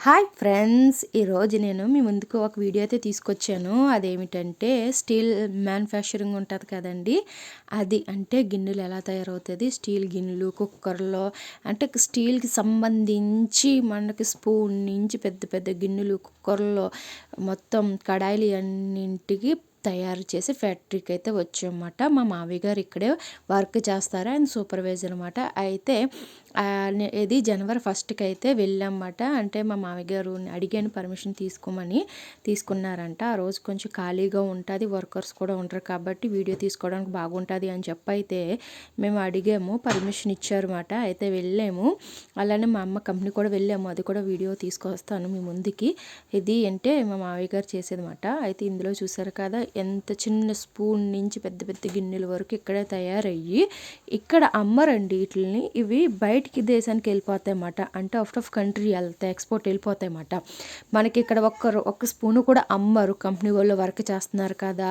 Hi friends, ఈరోజు నేను మీ ముందుకు ఒక వీడియో అయితే తీసుకొచ్చాను. అదేమిటంటే స్టీల్ మ్యానుఫ్యాక్చరింగ్ ఉంటుంది కదండి, అది అంటే గిన్నెలు ఎలా తయారవుతుంది, స్టీల్ గిన్నెలు కుక్కర్లో అంటే స్టీల్కి సంబంధించి మనకి స్పూన్ నుంచి పెద్ద పెద్ద గిన్నెలు కుక్కర్లో మొత్తం కడాయిలు అన్నింటికి తయారు చేసి ఫ్యాక్టరీకి అయితే వచ్చామన్నమాట. మా మావయ్య గారు ఇక్కడే వర్క్ చేస్తారు, ఆయన సూపర్వైజర్ అనమాట. అయితే ఇది జనవరి 1కి అయితే వెళ్ళామన్నమాట. అంటే మా మావయ్య గారు అడిగాను పర్మిషన్ తీసుకోమని, తీసుకున్నారంట. ఆ రోజు కొంచెం ఖాళీగా ఉంటుంది, వర్కర్స్ కూడా ఉంటారు కాబట్టి వీడియో తీసుకోవడానికి బాగుంటుంది అని చెప్పి అయితే మేము అడిగాము, పర్మిషన్ ఇచ్చారన్నమాట. అయితే వెళ్ళాము. అలానే మా అమ్మ కంపెనీ కూడా వెళ్ళాము, అది కూడా వీడియో తీసుకొస్తాను మీ ముందుకి. ఇది అంటే మా మావయ్య గారు చేసేదన్నమాట. అయితే ఇందులో చూసారు కదా, ఎంత చిన్న స్పూన్ నుంచి పెద్ద పెద్ద గిన్నెల వరకు ఇక్కడే తయారయ్యి ఇక్కడ అమ్మరండి వీటిని. ఇవి బయటికి దేశానికి వెళ్ళిపోతాయి అన్నమాట. అంటే అవుట్ ఆఫ్ కంట్రీ వెళ్తాయి, ఎక్స్పోర్ట్ వెళ్ళిపోతాయి అన్నమాట. మనకి ఇక్కడ ఒక్క స్పూను కూడా అమ్మరు. కంపెనీ వాళ్ళు వర్క్ చేస్తున్నారు కదా,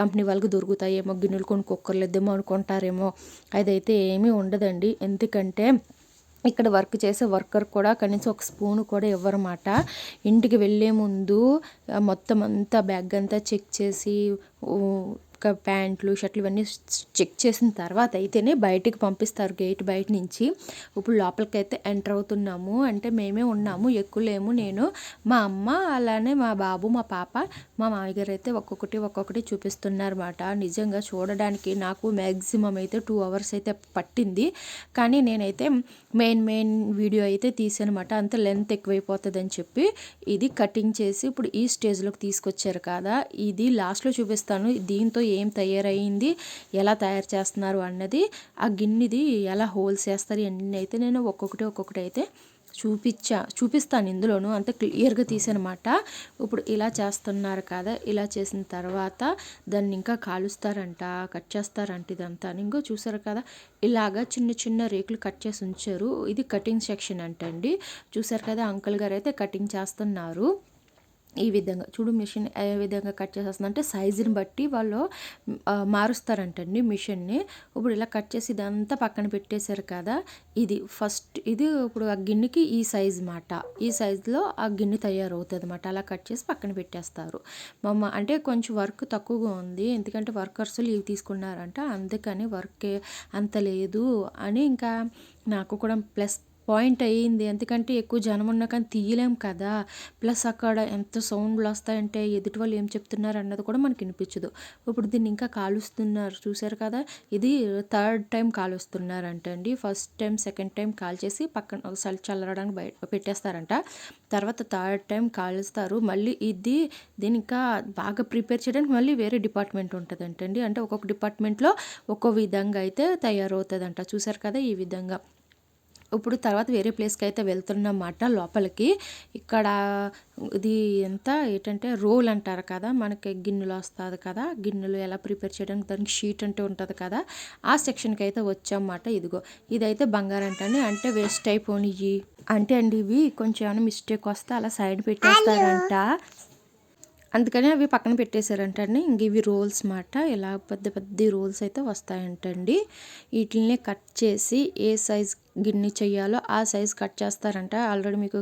కంపెనీ వాళ్ళకి దొరుకుతాయేమో గిన్నెలు కొనుక్కోక్కర్లేదేమో అనుకుంటారేమో. అదైతే ఏమీ ఉండదండి. ఎందుకంటే ఇక్కడ వర్క్ చేసే వర్కర్ కూడా కనీసం ఒక స్పూను కూడా ఇవ్వరన్నమాట. ఇంటికి వెళ్ళే ముందు మొత్తం అంతా బ్యాగ్ అంతా చెక్ చేసి ప్యాంట్లు షర్ట్లు ఇవన్నీ చెక్ చేసిన తర్వాత అయితేనే బయటికి పంపిస్తారు, గేట్ బయట నుంచి. ఇప్పుడు లోపలికి అయితే ఎంటర్ అవుతున్నాము. అంటే మేమే ఉన్నాము, ఎక్కువ లేము. నేను, మా అమ్మ, అలానే మా బాబు, మా పాప, మా మామయ్య గారు అయితే ఒక్కొక్కటి చూపిస్తున్నారన్నమాట. నిజంగా చూడడానికి నాకు మ్యాక్సిమం అయితే 2 hours అయితే పట్టింది. కానీ నేనైతే మెయిన్ వీడియో అయితే తీసానమాట. అంత లెంత్ ఎక్కువైపోతుంది అని చెప్పి ఇది కటింగ్ చేసి ఇప్పుడు ఈ స్టేజ్లోకి తీసుకొచ్చారు కదా, ఇది లాస్ట్లో చూపిస్తాను. దీంతో ఏం తయారైంది, ఎలా తయారు చేస్తున్నారు అన్నది, ఆ గిన్నెది ఎలా హోల్స్ చేస్తారు ఇవన్నీ అయితే నేను ఒక్కొక్కటి అయితే చూపిస్తాను ఇందులోను. అంత క్లియర్గా తీసానమాట. ఇప్పుడు ఇలా చేస్తున్నారు కదా, ఇలా చేసిన తర్వాత దాన్ని ఇంకా కాలుస్తారంట, కట్ చేస్తారంట. ఇదంతా ఇంకో చూసారు కదా, ఇలాగా చిన్న చిన్న రేకులు కట్ చేసి ఉంచారు. ఇది కటింగ్ సెక్షన్ అంటండి. చూసారు కదా, అంకుల్ గారు అయితే కటింగ్ చేస్తున్నారు. ఈ విధంగా చూడు, మిషన్ ఏ విధంగా కట్ చేసేస్తుంది అంటే సైజుని బట్టి వాళ్ళు మారుస్తారంటండి మిషన్ని. ఇప్పుడు ఇలా కట్ చేసి ఇదంతా పక్కన పెట్టేశారు కదా, ఇది ఫస్ట్, ఇది ఇప్పుడు ఆ గిన్నెకి ఈ సైజ్ మాట, ఈ సైజులో ఆ గిన్నె తయారవుతుంది అన్నమాట. అలా కట్ చేసి పక్కన పెట్టేస్తారు. అంటే కొంచెం వర్క్ తక్కువగా ఉంది, ఎందుకంటే వర్కర్స్ లీవ్ తీసుకున్నారంట, అందుకని వర్క్ అంత లేదు అని ఇంకా నాకు కూడా ప్లస్ పాయింట్ అయ్యింది. ఎందుకంటే ఎక్కువ జనం ఉన్నా కానీ తీయలేం కదా, ప్లస్ అక్కడ ఎంత సౌండ్లు వస్తాయంటే ఎదుటి వాళ్ళు ఏం చెప్తున్నారు అన్నది కూడా మనకి వినిపించదు. ఇప్పుడు దీన్ని ఇంకా కాలుస్తున్నారు, చూసారు కదా, ఇది 3rd టైం కాలుస్తున్నారంటండి. ఫస్ట్ టైం సెకండ్ టైం కాల్ చేసి పక్కన చల్లడానికి బయట పెట్టేస్తారంట. తర్వాత 3rd టైం కాలుస్తారు. మళ్ళీ దీని ఇంకా బాగా ప్రిపేర్ చేయడానికి మళ్ళీ వేరే డిపార్ట్మెంట్ ఉంటుందంటండి. అంటే ఒక్కొక్క డిపార్ట్మెంట్లో ఒక్కో విధంగా అయితే తయారవుతుందంట. చూసారు కదా, ఈ విధంగా. ఇప్పుడు తర్వాత వేరే ప్లేస్కి అయితే వెళ్తున్నమాట లోపలికి. ఇక్కడ ఇది ఎంత ఏంటంటే రోల్ అంటారు కదా, మనకి గిన్నెలు వస్తుంది కదా, గిన్నెలు ఎలా ప్రిపేర్ చేయడానికి దానికి షీట్ అంటే ఉంటుంది కదా, ఆ సెక్షన్కి అయితే వచ్చామన్నమాట. ఇదిగో ఇదైతే బంగారం అంటండి. అంటే వేస్ట్ అయిపోయి అంటే అండి, ఇవి కొంచెం ఏమైనా మిస్టేక్ వస్తే అలా సైడ్ పెట్టేస్తారంట, అందుకని అవి పక్కన పెట్టేశారంటండి. ఇంక ఇవి రోల్స్ మాట, ఇలా పెద్ద పెద్ద రోల్స్ అయితే వస్తాయంటండి. వీటిని కట్ చేసి ఏ సైజ్ గిన్నె చేయాలో ఆ సైజ్ కట్ చేస్తారంట. ఆల్రెడీ మీకు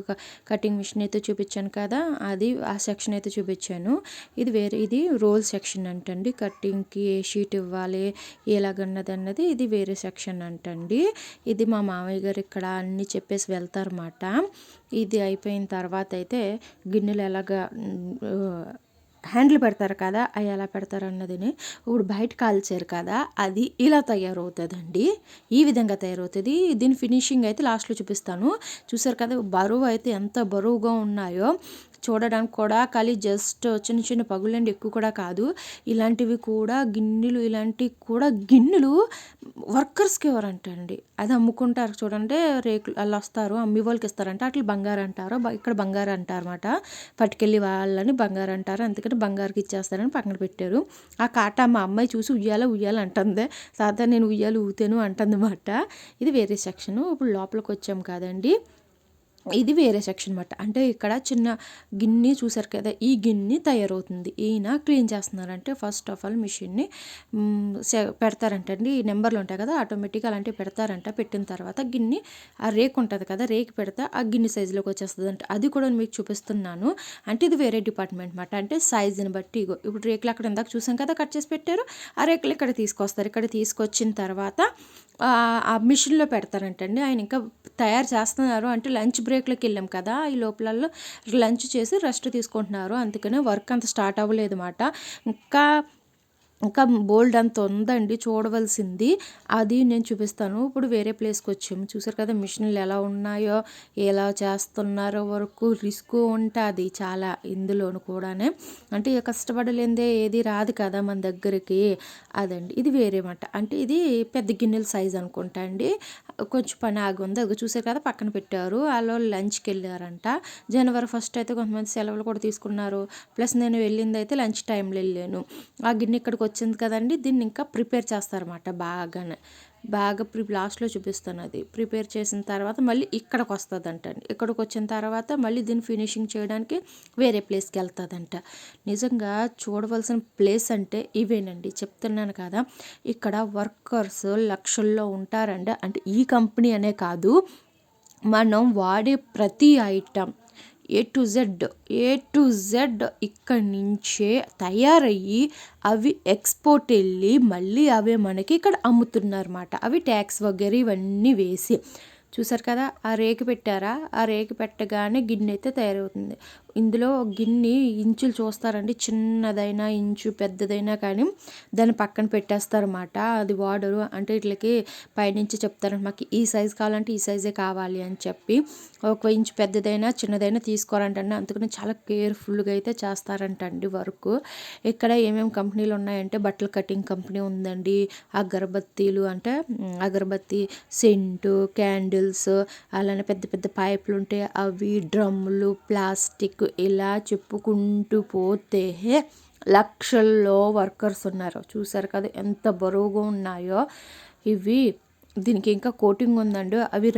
కటింగ్ మిషన్ అయితే చూపించాను కదా, అది ఆ సెక్షన్ అయితే చూపించాను. ఇది రోల్ సెక్షన్ అంటండి. కటింగ్కి ఏ షీట్ ఇవ్వాలి, ఎలాగన్నది అన్నది ఇది వేరే సెక్షన్ అంటండి. ఇది మా మామయ్య గారు ఇక్కడ అన్నీ చెప్పేసి వెళ్తారన్నమాట. ఇది అయిపోయిన తర్వాత అయితే గిన్నెలు ఎలాగా హ్యాండిల్ పెడతారు కదా, అవి ఎలా పెడతారు అన్నదిని ఇప్పుడు బయట కాల్చారు కదా, అది ఇలా తయారవుతుందండి. ఈ విధంగా తయారవుతుంది. దీని ఫినిషింగ్ అయితే లాస్ట్లో చూపిస్తాను. చూసారు కదా, బరువు అయితే ఎంత బరువుగా ఉన్నాయో చూడడానికి కూడా. ఖాళీ జస్ట్ చిన్న చిన్న పగులండి, ఎక్కువ కూడా కాదు. ఇలాంటివి కూడా గిన్నెలు, ఇలాంటివి కూడా గిన్నెలు వర్కర్స్కి ఎవరంటండి, అది అమ్ముకుంటారు చూడండి, రేకులు అలా వస్తారు, అమ్మి వాళ్ళకి ఇస్తారంట. అట్లా బంగారు అంటారు, ఇక్కడ బంగారు అంటారు అనమాట. పట్టుకెళ్ళి వాళ్ళని బంగారు అంటారు, అందుకని బంగారుకి ఇచ్చేస్తారని పక్కన పెట్టారు. ఆ కాట మా అమ్మాయి చూసి ఉయ్యాల అంటుంది, సాధారణ నేను ఉయ్యాలు ఊతాను అంటుంది అన్నమాట. ఇది వేరే సెక్షను. ఇప్పుడు లోపలికి వచ్చాం కదండి, ఇది వేరే సెక్షన్ అనమాట. అంటే ఇక్కడ చిన్న గిన్నె చూసారు కదా, ఈ గిన్నె తయారవుతుంది. ఈయన క్లీన్ చేస్తున్నారంటే ఫస్ట్ ఆఫ్ ఆల్ మిషన్ని పెడతారంటండి. ఈ నెంబర్లు ఉంటాయి కదా, ఆటోమేటిక్గా అలాంటివి పెడతారంట. పెట్టిన తర్వాత గిన్నె ఆ రేకు ఉంటుంది కదా, రేకు పెడితే ఆ గిన్నె సైజులోకి వచ్చేస్తుంది అంట. అది కూడా మీకు చూపిస్తున్నాను. అంటే ఇది వేరే డిపార్ట్మెంట్ అనమాట. అంటే సైజుని బట్టి ఇగో ఇప్పుడు రేకులు అక్కడ ఇందాక చూసాం కదా, కట్ చేసి పెట్టారు. ఆ రేకులు ఇక్కడ తీసుకొస్తారు. ఇక్కడ తీసుకొచ్చిన తర్వాత ఆ మిషన్లో పెడతారంటండి. ఆయన ఇంకా తయారు చేస్తున్నారు. అంటే లంచ్ బ్రేక్లోకి వెళ్ళాం కదా, ఈ లోపలలో లంచ్ చేసి రెస్ట్ తీసుకుంటున్నారు. అందుకనే వర్క్ అంత స్టార్ట్ అవ్వలేదు అన్నమాట. ఇంకా ఇంకా బోల్డ్ అంత ఉందండి చూడవలసింది. అది నేను చూపిస్తాను. ఇప్పుడు వేరే ప్లేస్కి వచ్చాము. చూసారు కదా మిషన్లు ఎలా ఉన్నాయో, ఎలా చేస్తున్నారో. వరకు రిస్క్ ఉంటుంది చాలా ఇందులోను కూడానే. అంటే కష్టపడలేదే ఏది రాదు కదా మన దగ్గరికి. అదండి ఇది వేరే మాట. అంటే ఇది పెద్ద గిన్నెల సైజ్ అనుకుంటా అండి. కొంచెం పని ఆగి ఉంది. అది చూసారు కదా పక్కన పెట్టారు. వాళ్ళు లంచ్కి వెళ్ళారంట. జనవరి 1 అయితే కొంతమంది సెలవులు కూడా తీసుకున్నారు. ప్లస్ నేను వెళ్ళింది అయితే లంచ్ టైంలో వెళ్ళాను. ఆ గిన్నె ఇక్కడికి వచ్చింది కదండి, దీన్ని ఇంకా ప్రిపేర్ చేస్తారన్నమాట. బాగా లాస్ట్లో చూపిస్తాను. అది ప్రిపేర్ చేసిన తర్వాత మళ్ళీ ఇక్కడికి వస్తుందంట. ఇక్కడికి వచ్చిన తర్వాత మళ్ళీ దీన్ని ఫినిషింగ్ చేయడానికి వేరే ప్లేస్కి వెళ్తుందంట. నిజంగా చూడవలసిన ప్లేస్ అంటే ఇవేనండి, చెప్తున్నాను కదా. ఇక్కడ వర్కర్స్ లక్షల్లో ఉంటారండి. అంటే ఈ కంపెనీ అనే కాదు, మనం వాడే ప్రతి ఐటమ్ ఏ టు జెడ్ ఇక్కడి నుంచే తయారయ్యి అవి ఎక్స్పోర్ట్ వెళ్ళి మళ్ళీ అవే మనకి ఇక్కడ అమ్ముతున్నారన్నమాట. అవి ట్యాక్స్ వగేరే ఇవన్నీ వేసి. చూసారు కదా ఆ రేకు పెట్టారా, ఆ రేకు పెట్టగానే గిన్నె అయితే తయారవుతుంది. ఇందులో గిన్నె ఇంచులు చూస్తారండి, చిన్నదైనా ఇంచు పెద్దదైనా కానీ దాన్ని పక్కన పెట్టేస్తారన్నమాట. అది వాడరు. అంటే వీటికి పైనుంచి చెప్తారంట, మాకు ఈ సైజు కావాలంటే ఈ సైజే కావాలి అని చెప్పి. 1 ఇంచు పెద్దదైనా చిన్నదైనా తీసుకోరంటండి. అందుకని చాలా కేర్ఫుల్గా అయితే చేస్తారంటండి వర్క్. ఇక్కడ ఏమేమి కంపెనీలు ఉన్నాయంటే బట్టల కటింగ్ కంపెనీ ఉందండి, అగరబత్తీలు అంటే అగరబత్తి, సెంటు, క్యాండిల్స్, అలానే పెద్ద పెద్ద పైపులు ఉంటాయి అవి, డ్రమ్ములు, ప్లాస్టిక్, ఇలా చెప్పుకుంటూ పోతే లక్షల్లో వర్కర్స్ ఉన్నారు. చూసారు కదా ఎంత బరువుగా ఉన్నాయో ఇవి. దీనికి ఇంకా కోటింగ్ ఉందండి. అవి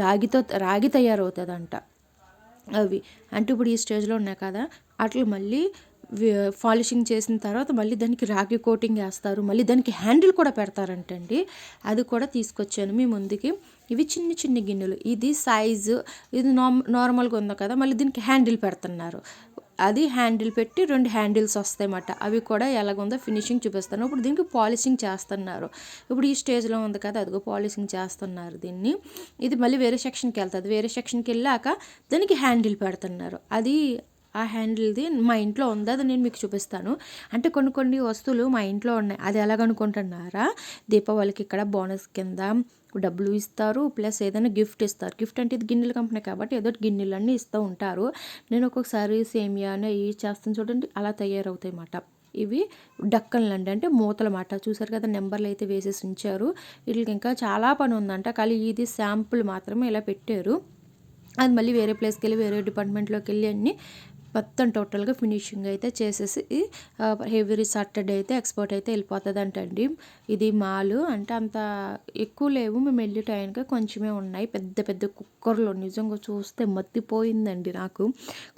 రాగి తయారవుతుందంట అవి. అంటే ఇప్పుడు ఈ స్టేజ్లో ఉన్నాయి కదా, అట్లా మళ్ళీ పాలిషింగ్ చేసిన తర్వాత మళ్ళీ దానికి రాగి కోటింగ్ వేస్తారు. మళ్ళీ దానికి హ్యాండిల్ కూడా పెడతారంటండి. అది కూడా తీసుకొచ్చాను మీ ముందుకి. ఇవి చిన్న చిన్న గిన్నెలు. ఇది సైజు ఇది నార్మల్గా ఉంది కదా, మళ్ళీ దీనికి హ్యాండిల్ పెడుతున్నారు. అది హ్యాండిల్ పెట్టి 2 హ్యాండిల్స్ వస్తాయన్నమాట. అవి కూడా ఎలాగుందో ఫినిషింగ్ చూపిస్తాను. ఇప్పుడు దీనికి పాలిషింగ్ చేస్తున్నారు. ఇప్పుడు ఈ స్టేజ్లో ఉంది కదా, అదిగో పాలిషింగ్ చేస్తున్నారు దీన్ని. ఇది మళ్ళీ వేరే సెక్షన్కి వెళ్తుంది. వేరే సెక్షన్కి వెళ్ళాక దానికి హ్యాండిల్ పెడుతున్నారు. అది ఆ హ్యాండిల్ది మా ఇంట్లో ఉంది, అది నేను మీకు చూపిస్తాను. అంటే కొన్ని వస్తువులు మా ఇంట్లో ఉన్నాయి. అది ఎలాగనుకుంటున్నారా, దీపావళికి ఇక్కడ బోనస్ కింద డబ్బులు ఇస్తారు, ప్లస్ ఏదైనా గిఫ్ట్ ఇస్తారు. గిఫ్ట్ అంటే ఇది గిన్నెల కంపెనీ కాబట్టి ఏదో గిన్నెలన్నీ ఇస్తూ ఉంటారు. నేను ఒక్కొక్కసారి సేమియానే ఇవి చేస్తాను చూడండి, అలా తయారవుతాయి అన్నమాట. ఇవి డక్కన్లు అండి, అంటే మూతల మాట. చూసారు కదా నెంబర్లు అయితే వేసేసి ఉంచారు. వీటికి ఇంకా చాలా పని ఉందంట, కానీ ఇది శాంపుల్ మాత్రమే ఇలా పెట్టారు. అది మళ్ళీ వేరే ప్లేస్కి వెళ్ళి వేరే డిపార్ట్మెంట్లోకి వెళ్ళి అన్నీ మొత్తం టోటల్గా ఫినిషింగ్ అయితే చేసేసి ఎవ్రీ సాటర్డే అయితే ఎక్స్పోర్ట్ అయితే వెళ్ళిపోతుంది అంటండి. ఇది మాలు అంటే అంత ఎక్కువ లేవు, మేము వెళ్ళే టైంకి కొంచెమే ఉన్నాయి. పెద్ద పెద్ద కుక్కర్లు నిజంగా చూస్తే మత్తిపోయిందండి నాకు.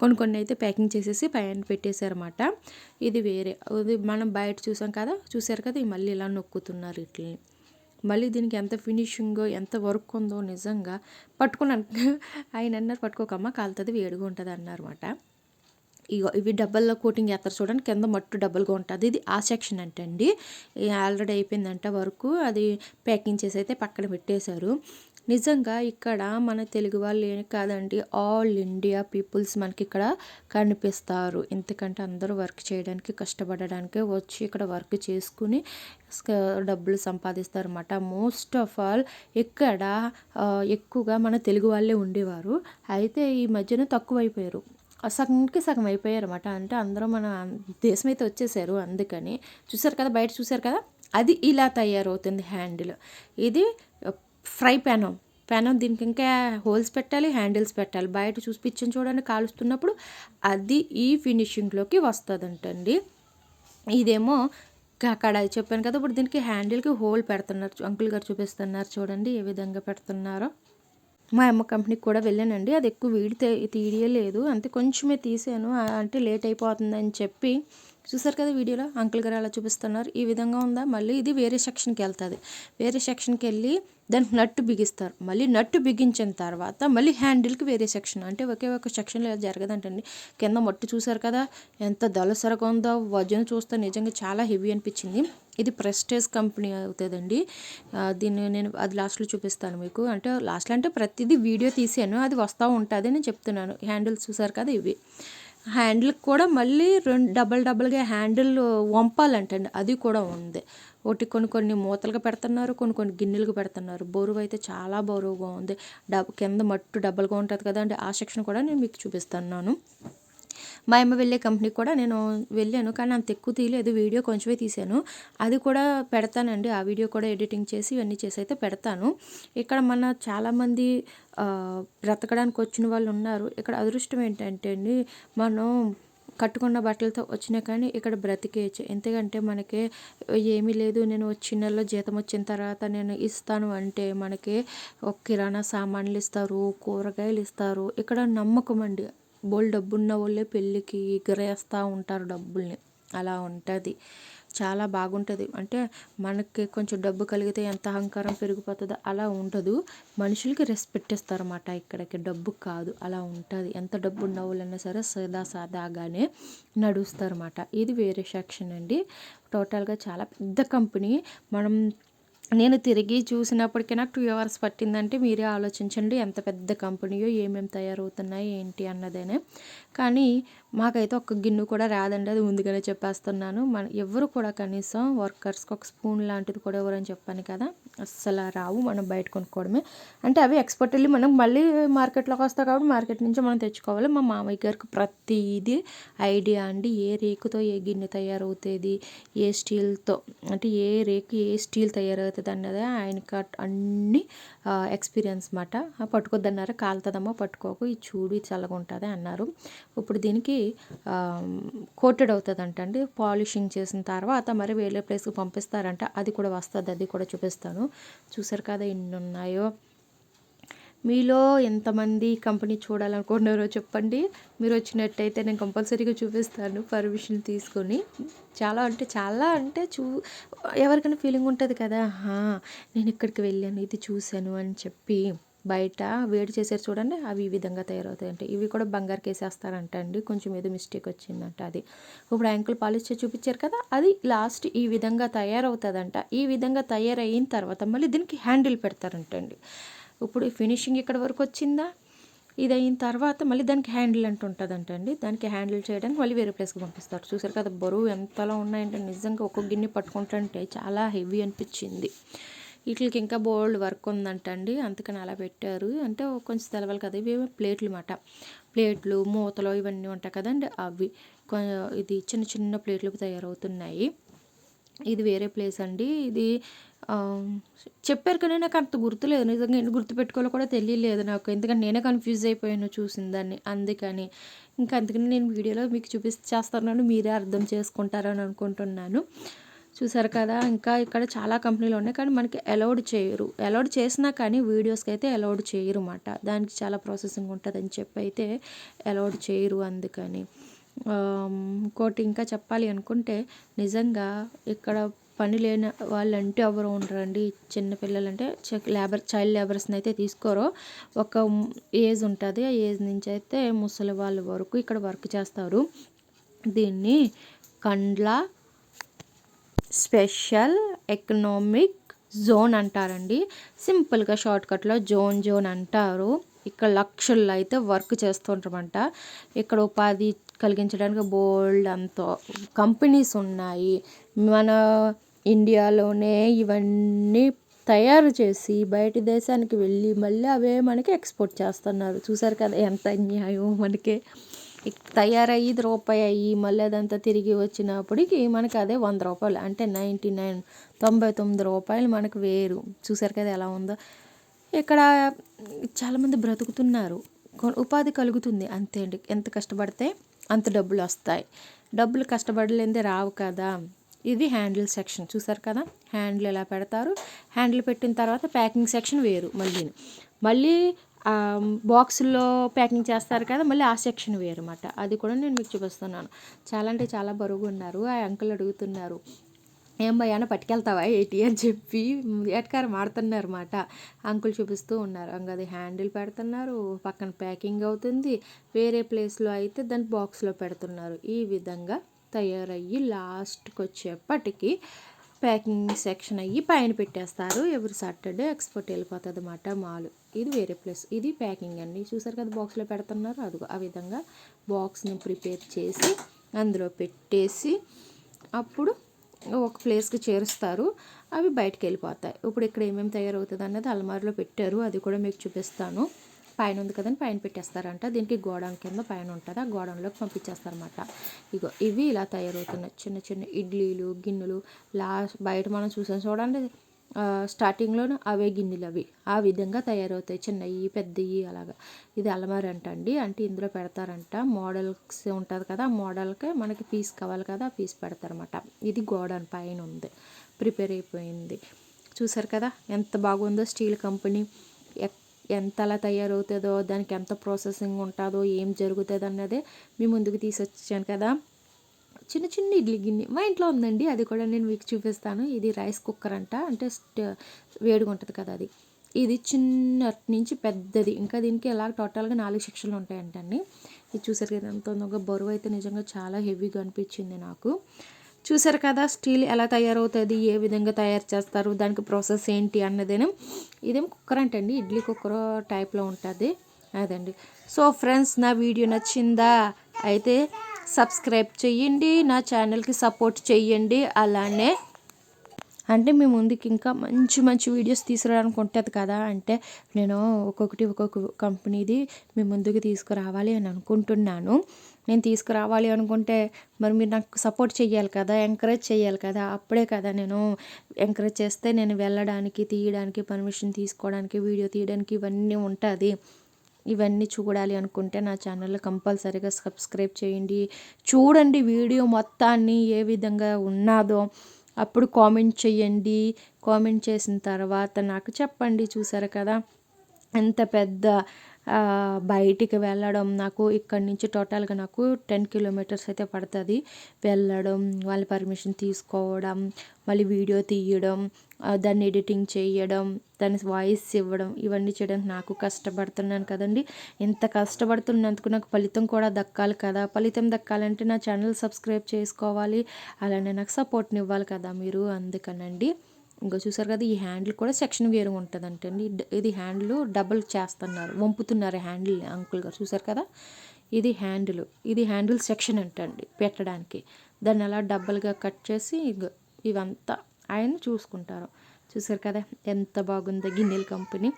కొన్ని అయితే ప్యాకింగ్ చేసేసి పైన పెట్టేశారన్నమాట. ఇది వేరే, ఇది మనం బయట చూసారు కదా మళ్ళీ ఇలా నొక్కుతున్నారు వీటిని. మళ్ళీ దీనికి ఎంత ఫినిషింగో ఎంత వర్క్ ఉందో నిజంగా పట్టుకున్నాను. ఆయన అన్నారు పట్టుకోకమ్మా కాలుతుంది, వేడిగా ఉంటుంది అన్నారన్నమాట. ఇవి డబ్బల్లో కోటింగ్ వేస్తారు చూడండి, కింద మట్టు డబ్బులుగా ఉంటుంది. ఇది ఆ సెక్షన్ అంటండి. ఆల్రెడీ అయిపోయిందంట వర్క్. అది ప్యాకింగ్ చేసి అయితే పక్కన పెట్టేశారు. నిజంగా ఇక్కడ మన తెలుగు వాళ్ళు ఏం కాదండి, ఆల్ ఇండియా పీపుల్స్ మనకి ఇక్కడ కనిపిస్తారు. ఎందుకంటే అందరూ వర్క్ చేయడానికి కష్టపడడానికి వచ్చి ఇక్కడ వర్క్ చేసుకుని డబ్బులు సంపాదిస్తారు అన్నమాట. మోస్ట్ ఆఫ్ ఆల్ ఇక్కడ ఎక్కువగా మన తెలుగు వాళ్ళే ఉండేవారు. అయితే ఈ మధ్యన తక్కువైపోయారు, సగంకి సగం అయిపోయారు అన్నమాట. అంటే అందరూ మన దేశం అయితే వచ్చేసారు. అందుకని చూసారు కదా బయట చూసారు కదా, అది ఇలా తయారవుతుంది హ్యాండిల్. ఇది ఫ్రై ప్యానం. దీనికి ఇంకా హోల్స్ పెట్టాలి, హ్యాండిల్స్ పెట్టాలి. బయట చూసి పిచ్చని చూడండి కాలుస్తున్నప్పుడు అది ఈ ఫినిషింగ్లోకి వస్తుందంటండి. ఇదేమో కడాయి చెప్పాను కదా, ఇప్పుడు దీనికి హ్యాండిల్కి హోల్ పెడుతున్నారు. అంకుల్ గారు చూపిస్తున్నారు చూడండి ఏ విధంగా పెడుతున్నారో. మా అమ్మ కంపెనీకి కూడా వెళ్ళానండి. అది ఎక్కువ తీయలేదు, అంతే కొంచెమే తీసాను. అంటే లేట్ అయిపోతుందని చెప్పి చూసారు కదా వీడియోలో అంకుల్ గారు అలా చూపిస్తున్నారు. ఈ విధంగా ఉందా. మళ్ళీ ఇది వేరే సెక్షన్కి వెళ్తుంది. వేరే సెక్షన్కి వెళ్ళి దానికి నట్టు బిగిస్తారు. మళ్ళీ నట్టు బిగించిన తర్వాత మళ్ళీ హ్యాండిల్కి వేరే సెక్షన్, అంటే ఒకే ఒక సెక్షన్లో జరగదంటండి. కింద మట్టు చూసారు కదా ఎంత దళసరగా ఉందో. వజన్ చూస్తే నిజంగా చాలా హెవీ అనిపించింది. ఇది ప్రెస్టేజ్ కంపెనీ అవుతుందండి. దీన్ని నేను అది లాస్ట్లో చూపిస్తాను మీకు. అంటే లాస్ట్లో అంటే ప్రతిదీ వీడియో తీసాను, అది వస్తూ ఉంటుంది నేను చెప్తున్నాను. హ్యాండిల్స్ చూసారు కదా ఇవి. హ్యాండిల్కి కూడా మళ్ళీ డబల్గా హ్యాండిల్ వంపాలంటండి, అది కూడా ఉంది. ఒకటి కొన్ని మూతలుగా పెడుతున్నారు, కొన్ని గిన్నెలుగా పెడుతున్నారు. బరువు అయితే చాలా బరువుగా ఉంది. కింద మట్టు డబ్బలుగా ఉంటుంది కదండి, ఆ సెక్షన్ కూడా నేను మీకు చూపిస్తున్నాను. మా అమ్మ వెళ్ళే కంపెనీకి కూడా నేను వెళ్ళాను, కానీ అంత ఎక్కువ తీయలేదు, వీడియో కొంచెమే తీసాను. అది కూడా పెడతానండి, ఆ వీడియో కూడా ఎడిటింగ్ చేసి ఇవన్నీ చేసి అయితే పెడతాను. ఇక్కడ మన చాలామంది బ్రతకడానికి వచ్చిన వాళ్ళు ఉన్నారు. ఇక్కడ అదృష్టం ఏంటంటే అండి, మనం కట్టుకున్న బట్టలతో వచ్చినా కానీ ఇక్కడ బ్రతికేయచ్చు. ఎందుకంటే మనకి ఏమీ లేదు, నేను వచ్చే నెలలో జీతం వచ్చిన తర్వాత నేను ఇస్తాను అంటే మనకి ఒక కిరాణా సామాన్లు ఇస్తారు, కూరగాయలు ఇస్తారు. ఇక్కడ నమ్మకం అండి. డబ్బున్న వాళ్ళే పెళ్ళికి ఎగరేస్తూ ఉంటారు డబ్బుల్ని, అలా ఉంటుంది. చాలా బాగుంటుంది. అంటే మనకి కొంచెం డబ్బు కలిగితే ఎంత అహంకారం పెరిగిపోతుందో అలా ఉండదు. మనుషులకి రెస్పెక్ట్ ఇస్తారన్నమాట ఇక్కడికి, డబ్బు కాదు, అలా ఉంటుంది. ఎంత డబ్బు ఉన్న వాళ్ళైనా సరే సాదాగానే నడుస్తారన్నమాట. ఇది వేరే సెక్షన్ అండి. టోటల్గా చాలా పెద్ద కంపెనీ. నేను తిరిగి చూసినప్పటికీ నాకు 2 hours పట్టిందంటే మీరే ఆలోచించండి ఎంత పెద్ద కంపెనీయో, ఏమేమి తయారవుతున్నాయి ఏంటి అన్నదేనే. కానీ మాకైతే ఒక్క గిన్నె కూడా రాదండి, అది ముందుగానే చెప్పేస్తున్నాను. ఎవరు కూడా కనీసం వర్కర్స్కి ఒక స్పూన్ లాంటిది కూడా ఎవరని చెప్పాను కదా, అస్సలు రావు. మనం బయట కొనుక్కోవడమే. అంటే అవి ఎక్స్పోర్ట్ వెళ్ళి మనం మళ్ళీ మార్కెట్లోకి వస్తాం కాబట్టి మార్కెట్ నుంచి మనం తెచ్చుకోవాలి. మా మామయ్య గారికి ప్రతిదీ ఐడియా అండి. ఏ రేకుతో ఏ గిన్నె తయారవుతుంది, ఏ స్టీల్తో, అంటే ఏ రేకు ఏ స్టీల్ తయారవుతుంది అన్నది ఆయనకి అన్ని ఎక్స్పీరియన్స్ మాట. పట్టుకోద్దన్నారు, కాలుతుందమ్మా పట్టుకోకు, ఇది చూడు ఇది చల్లగా ఉంటుంది అన్నారు. ఇప్పుడు దీనికి కోటెడ్ అవుతుందంట అండి. పాలిషింగ్ చేసిన తర్వాత మరి వేరే ప్లేస్కి పంపిస్తారంట, అది కూడా వస్తుంది, అది కూడా చూపిస్తాను. చూసారు కదా ఎన్ని ఉన్నాయో. మీలో ఎంతమంది కంపెనీ చూడాలనుకుంటున్నారో చెప్పండి. మీరు వచ్చినట్టయితే నేను కంపల్సరీగా చూపిస్తాను పర్మిషన్ తీసుకొని. చాలా అంటే ఎవరికైనా ఫీలింగ్ ఉంటుంది కదా, నేను ఇక్కడికి వెళ్ళాను, ఇది చూశాను అని చెప్పి. బయట వేడి చేసారు చూడండి, అవి ఈ విధంగా తయారవుతాయంట. ఇవి కూడా బంగారు కేసేస్తారంట అండి, కొంచెం ఏదో మిస్టేక్ వచ్చిందంట. అది ఇప్పుడు యాంకిల్ పాలిష్ చేసి చూపించారు కదా, అది లాస్ట్ ఈ విధంగా తయారవుతుందంట. ఈ విధంగా తయారైన తర్వాత మళ్ళీ దీనికి హ్యాండిల్ పెడతారంటండి. ఇప్పుడు ఫినిషింగ్ ఇక్కడ వరకు వచ్చిందా, ఇది అయిన తర్వాత మళ్ళీ దానికి హ్యాండిల్ అంటూ ఉంటుందంటండి. దానికి హ్యాండిల్ చేయడానికి మళ్ళీ వేరే ప్లేస్కి పంపిస్తారు. చూసారు కదా బరువు ఎంతలా ఉన్నాయంటే, నిజంగా ఒక్కొక్క గిన్నె పట్టుకుంటుంటే చాలా హెవీ అనిపించింది. వీటికి ఇంకా బోల్డ్ వర్క్ ఉందంటండి, అందుకని అలా పెట్టారు. అంటే కొంచెం తెలవాలి కదా, ఇవి ప్లేట్లు అన్నమాట. ప్లేట్లు మూతలు ఇవన్నీ ఉంటాయి కదండి, అవి ఇది చిన్న చిన్న ప్లేట్లు తయారవుతున్నాయి. ఇది వేరే ప్లేస్ అండి. ఇది చెప్పారు కానీ నాకు అంత గుర్తులేదు, నిజంగా ఎన్ని గుర్తుపెట్టుకోవాలో కూడా తెలియలేదు నాకు. ఎందుకంటే నేనే కన్ఫ్యూజ్ అయిపోయాను చూసిన దాన్ని, అందుకని నేను వీడియోలో మీకు చూపిస్తున్నాను, మీరే అర్థం చేసుకుంటారని అనుకుంటున్నాను. చూసారు కదా, ఇంకా ఇక్కడ చాలా కంపెనీలు ఉన్నాయి కానీ మనకి అలౌడ్ చేయరు. అలౌడ్ చేసినా కానీ వీడియోస్కి అయితే అలౌడ్ చేయరు అన్నమాట. దానికి చాలా ప్రాసెసింగ్ ఉంటుందని చెప్పి అయితే అలౌడ్ చేయరు. అందుకని ఇంకోటి ఇంకా చెప్పాలి అనుకుంటే, నిజంగా ఇక్కడ పని లేని వాళ్ళంటే ఎవరు ఉండరండి. చిన్నపిల్లలంటే చైల్డ్ లేబర్స్ని అయితే తీసుకోరు. ఒక ఏజ్ ఉంటుంది, ఆ ఏజ్ నుంచి అయితే ముసలి వాళ్ళ వరకు ఇక్కడ వర్క్ చేస్తారు. దీన్ని కండ్ల స్పెషల్ ఎకనామిక్ జోన్ అంటారండి. సింపుల్గా షార్ట్కట్లో జోన్ అంటారు. ఇక్కడ లక్షల్లో అయితే వర్క్ చేస్తుంటామంట. ఇక్కడ ఉపాధి కలిగించడానికి బోల్డ్ అంత కంపెనీస్ ఉన్నాయి. మన ఇండియాలోనే ఇవన్నీ తయారు చేసి బయట దేశానికి వెళ్ళి మళ్ళీ అవే మనకి ఎక్స్పోర్ట్ చేస్తున్నారు. చూసారు కదా ఎంత అన్యాయం. మనకి తయారయ్యి రూపాయి అయ్యి మళ్ళీ అదంతా తిరిగి వచ్చినప్పటికి మనకి అదే 100 రూపాయలు, అంటే 99 రూపాయలు మనకు వేరు. చూసారు కదా ఎలా ఉందో. ఇక్కడ చాలామంది బ్రతుకుతున్నారు, ఉపాధి కలుగుతుంది, అంతే అండి. ఎంత కష్టపడితే అంత డబ్బులు వస్తాయి. డబ్బులు కష్టపడలేదే రావు కదా. ఇది హ్యాండిల్ సెక్షన్ చూసారు కదా, హ్యాండిల్ ఎలా పెడతారు. హ్యాండిల్ పెట్టిన తర్వాత ప్యాకింగ్ సెక్షన్ వేరు. మళ్ళీ బాక్సుల్లో ప్యాకింగ్ చేస్తారు కదా, మళ్ళీ ఆ సెక్షన్ వేరు అన్నమాట. అది కూడా నేను మీకు చూపిస్తున్నాను. చాలా అంటే చాలా బరువుగా ఉన్నారు. ఆ అంకుల్ అడుగుతున్నారు, ఏం భయాన పట్టుకెళ్తావా ఏంటి అని చెప్పి ఎటకారం ఆడుతున్నారు మాట. అంకుల్ చూపిస్తూ ఉన్నారు. అది హ్యాండిల్ పెడుతున్నారు, పక్కన ప్యాకింగ్ అవుతుంది, వేరే ప్లేస్లో అయితే దాన్ని బాక్స్లో పెడుతున్నారు. ఈ విధంగా తయారయ్యి లాస్ట్కి వచ్చేప్పటికి ప్యాకింగ్ సెక్షన్ అయ్యి పైన పెట్టేస్తారు. ఎవరి సాటర్డే ఎక్స్పోర్ట్ వెళ్ళిపోతుంది అన్నమాట మాల్. ఇది వేరే ప్లేస్, ఇది ప్యాకింగ్ అండి. చూసారు కదా బాక్స్లో పెడుతున్నారు. అదిగో ఆ విధంగా బాక్స్ని ప్రిపేర్ చేసి అందులో పెట్టేసి అప్పుడు ఒక ప్లేస్కి చేరుస్తారు. అవి బయటకు వెళ్ళిపోతాయి. ఇప్పుడు ఇక్కడ ఏమేమి తయారవుతుంది అన్నది అల్మార్లో పెట్టారు. అది కూడా మీకు చూపిస్తాను. పైన ఉంది కదండి, పైన పెట్టేస్తారంట. దీనికి గోడౌన్ కింద పైన ఉంటుంది, ఆ గోడౌన్లోకి పంపించేస్తారన్నమాట. ఇగో ఇవి ఇలా తయారవుతున్నాయి. చిన్న చిన్న ఇడ్లీలు గిన్నెలు బయట మనం చూసాం చూడండి, స్టార్టింగ్లోనే అవే గిన్నెలు అవి ఆ విధంగా తయారవుతాయి. చిన్నవి పెద్దవి అలాగా. ఇది అలమారి అండి, అంటే ఇందులో పెడతారంట. మోడల్స్ ఉంటుంది కదా, ఆ మోడల్కి మనకి పీస్ కావాలి కదా, ఆ పీస్ పెడతారన్నమాట. ఇది గోడౌన్ పైన ఉంది, ప్రిపేర్ అయిపోయింది. చూసారు కదా ఎంత బాగుందో. స్టీల్ కంపెనీ ఎంత అలా తయారవుతుందో, దానికి ఎంత ప్రాసెసింగ్ ఉంటుందో, ఏం జరుగుతుంది అన్నదే మీ ముందుకు తీసుకొచ్చాను కదా. చిన్న చిన్న ఇడ్లీ గిన్నె మా ఇంట్లో ఉందండి, అది కూడా నేను మీకు చూపిస్తాను. ఇది రైస్ కుక్కర్ అంట, అంటే వేడిగా ఉంటుంది కదా అది. ఇది చిన్నటి నుంచి పెద్దది, ఇంకా దీనికి ఎలా టోటల్గా 4 సెక్షన్లు ఉంటాయంటండి. ఇది చూసారు కదా ఎంత ఉందో. బరువు అయితే నిజంగా చాలా హెవీగా అనిపించింది నాకు. చూసారు కదా స్టీల్ ఎలా తయారవుతుంది, ఏ విధంగా తయారు చేస్తారు, దానికి ప్రాసెస్ ఏంటి అన్నదేను. ఇదేమో కుక్కర్ అంటండి, ఇడ్లీ కుక్కర్ టైప్లో ఉంటుంది అదండి. సో ఫ్రెండ్స్, నా వీడియో నచ్చిందా అయితే సబ్స్క్రైబ్ చెయ్యండి, నా ఛానల్కి సపోర్ట్ చెయ్యండి. అలానే అంటే మీ ముందుకి ఇంకా మంచి మంచి వీడియోస్ తీసుకురావడానికి ఉంటుంది కదా, అంటే నేను ఒక్కొక్క కంపెనీది మీ ముందుకు తీసుకురావాలి అని అనుకుంటున్నాను. నేను తీసుకురావాలి అనుకుంటే మరి మీరు నాకు సపోర్ట్ చేయాలి కదా, ఎంకరేజ్ చేయాలి కదా. అప్పుడే కదా నేను ఎంకరేజ్ చేస్తే నేను వెళ్ళడానికి, తీయడానికి, పర్మిషన్ తీసుకోవడానికి, వీడియో తీయడానికి ఇవన్నీ ఉంటుంది. ఇవన్నీ చూడాలి అనుకుంటే నా ఛానల్ కంపల్సరీగా సబ్స్క్రైబ్ చేయండి. చూడండి వీడియో మొత్తాన్ని ఏ విధంగా ఉన్నాదో. అప్పుడు కామెంట్ చేయండి. కామెంట్ చేసిన తర్వాత నాకు చెప్పండి. చూసారు కదా ఎంత పెద్ద బయటికి వెళ్ళడం, నాకు ఇక్కడి నుంచి టోటల్గా నాకు 10 కిలోమీటర్స్ అయితే పడుతుంది వెళ్ళడం, వాళ్ళ పర్మిషన్ తీసుకోవడం, మళ్ళీ వీడియో తీయడం, దాన్ని ఎడిటింగ్ చేయడం, దాని వాయిస్ ఇవ్వడం, ఇవన్నీ చేయడానికి నాకు కష్టపడుతున్నాను కదండి. ఇంత కష్టపడుతున్నందుకు నాకు ఫలితం కూడా దక్కాలి కదా. ఫలితం దక్కాలంటే నా ఛానల్ సబ్స్క్రైబ్ చేసుకోవాలి, అలానే నాకు సపోర్ట్ని ఇవ్వాలి కదా మీరు. అందుకనండి. ఇంకా చూసారు కదా ఈ హ్యాండిల్ కూడా సెక్షన్ వేరు ఉంటుందంటండి. ఇది హ్యాండిల్ డబుల్ చేస్తున్నారు, వంపుతున్నారు హ్యాండిల్ అంకుల్ గారు. చూసారు కదా ఇది హ్యాండిల్ సెక్షన్ అంటండి పెట్టడానికి. దాన్ని అలా డబల్గా కట్ చేసి ఇవంతా ఆయన చూసుకుంటారు. చూసారు కదా ఎంత బాగుందో గిన్నెల కంపెనీ.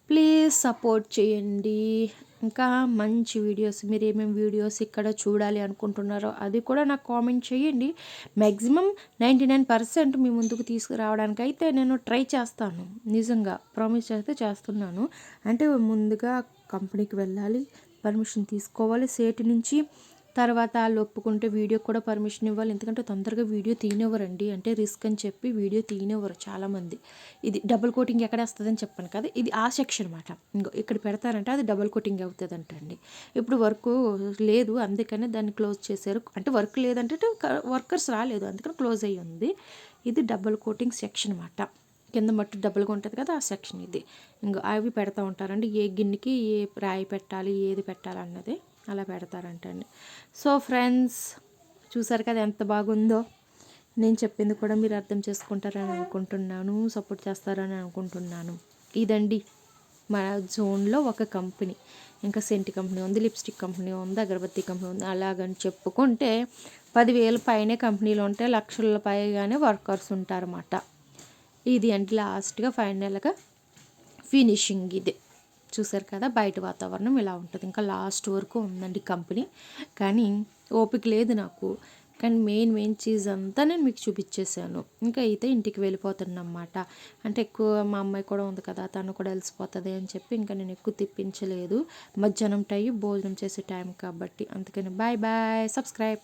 ప్లీజ్ సపోర్ట్ చేయండి. ఇంకా మంచి వీడియోస్, మీరు ఏమేమి వీడియోస్ ఇక్కడ చూడాలి అనుకుంటున్నారో అది కూడా నాకు కామెంట్ చేయండి. మ్యాక్సిమం 99% మీ ముందుకు తీసుకురావడానికి అయితే నేను ట్రై చేస్తాను. నిజంగా ప్రామిస్ అయితే చేస్తున్నాను. అంటే ముందుగా కంపెనీకి వెళ్ళాలి, పర్మిషన్ తీసుకోవాలి సేటు నుంచి. తర్వాత వాళ్ళు ఒప్పుకుంటే వీడియో కూడా పర్మిషన్ ఇవ్వాలి. ఎందుకంటే తొందరగా వీడియో తీయనివ్వరండి, అంటే రిస్క్ అని చెప్పి వీడియో తీయనివ్వరు చాలామంది. ఇది డబుల్ కోటింగ్ ఎక్కడ వస్తుందని చెప్పాను కదా, ఇది ఆ సెక్షన్ అనమాట. ఇంకో ఇక్కడ పెడతారంటే అది డబుల్ కోటింగ్ అవుతుంది అంటండి. ఇప్పుడు వర్క్ లేదు, అందుకనే దాన్ని క్లోజ్ చేశారు. అంటే వర్క్ లేదంటే వర్కర్స్ రాలేదు, అందుకని క్లోజ్ అయ్యి ఉంది. ఇది డబుల్ కోటింగ్ సెక్షన్ అనమాట. కింద మట్టు డబ్బులుగా ఉంటుంది కదా, ఆ సెక్షన్ ఇది. ఇంకా అవి పెడతా ఉంటారండి, ఏ గిన్నెకి ఏ రాయి పెట్టాలి, ఏది పెట్టాలి అన్నది అలా పెడతారంటండి. సో ఫ్రెండ్స్, చూసారు కదా ఎంత బాగుందో. నేను చెప్పింది కూడా మీరు అర్థం చేసుకుంటారని అనుకుంటున్నాను, సపోర్ట్ చేస్తారని అనుకుంటున్నాను. ఇదండి మన జోన్లో ఒక కంపెనీ. ఇంకా సెంట్ కంపెనీ ఉంది, లిప్స్టిక్ కంపెనీ ఉంది, అగరబత్తి కంపెనీ ఉంది. అలాగని చెప్పుకుంటే 10,000 పైనే కంపెనీలు ఉంటాయి, లక్షల పైగానే వర్కర్స్ ఉంటారన్నమాట. ఇది అంటే లాస్ట్గా ఫైనల్గా ఫినిషింగ్ ఇదే. చూసారు కదా బయట వాతావరణం ఇలా ఉంటుంది. ఇంకా లాస్ట్ వరకు ఉందండి కంపెనీ, కానీ ఓపిక లేదు నాకు. కానీ మెయిన్ చీజ్ అంతా నేను మీకు చూపించేసాను. ఇంకా అయితే ఇంటికి వెళ్ళిపోతున్నమాట. అంటే ఎక్కువ మా అమ్మాయి కూడా ఉంది కదా, తను కూడా వెళ్ళిపోతుంది అని చెప్పి ఇంకా నేను ఎక్కువ తిప్పించలేదు. మధ్యాహ్నం టైం భోజనం చేసే టైం కాబట్టి. అందుకని బాయ్ సబ్స్క్రైబ్.